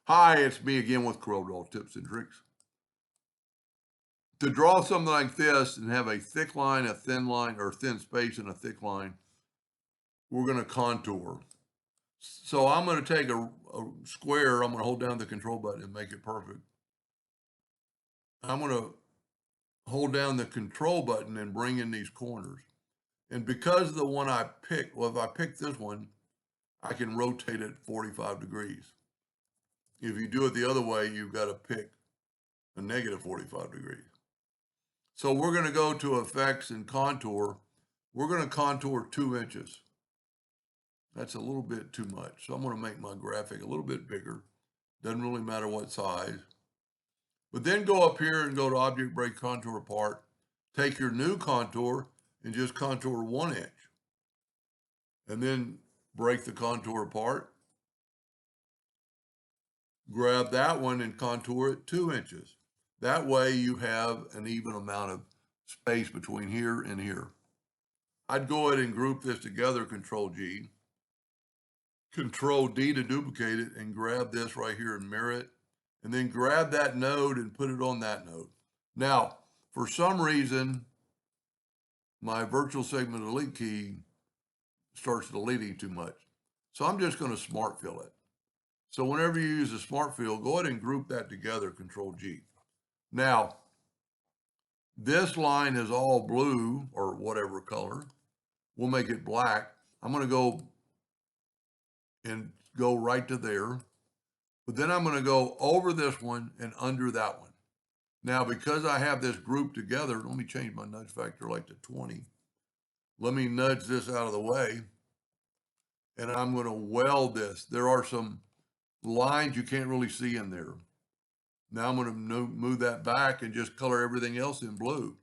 Hi, it's me again with Corel tips and tricks. To draw something like this and have a thick line, a thin line, or thin space and a thick line, we're going to contour. So I'm going to take a square, I'm going to hold down the control button and make it perfect. I'm going to hold down the control button and bring in these corners. And because the one I picked, well, if I pick this one, I can rotate it 45 degrees. If you do it the other way, you've got to pick a negative 45 degrees. So we're going to go to effects and contour. We're going to contour 2 inches. That's a little bit too much. So I'm going to make my graphic a little bit bigger. Doesn't really matter what size. But then go up here and go to object break contour apart. Take your new contour and just contour 1 inch. And then break the contour apart. Grab that one and contour it 2 inches. That way you have an even amount of space between here and here. I'd go ahead and group this together, Control G, Control D to duplicate it, and grab this right here and mirror it, and then grab that node and put it on that node. Now, for some reason, my virtual segment delete key starts deleting too much. So I'm just going to smart fill it. So whenever you use a smart fill, go ahead and group that together, Control G. Now, this line is all blue or whatever color. We'll make it black. I'm going to go and go right to there. But then I'm going to go over this one and under that one. Now, because I have this group together, let me change my nudge factor like to 20. Let me nudge this out of the way. And I'm going to weld this. There are some lines you can't really see in there. Now I'm going to move that back and just color everything else in blue.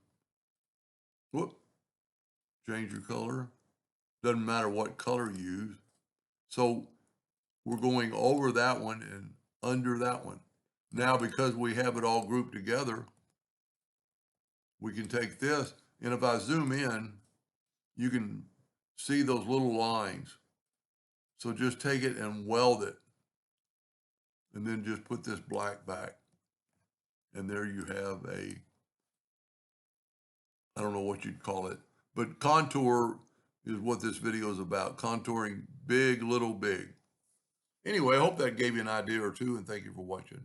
Whoop. Change your color. Doesn't matter what color you use. So we're going over that one and under that one. Now, because we have it all grouped together, we can take this, and if I zoom in, you can see those little lines. So just take it and weld it, and then just put this black back. And there you have I don't know what you'd call it, but contour is what this video is about, contouring big, little, big. Anyway, I hope that gave you an idea or two, and thank you for watching.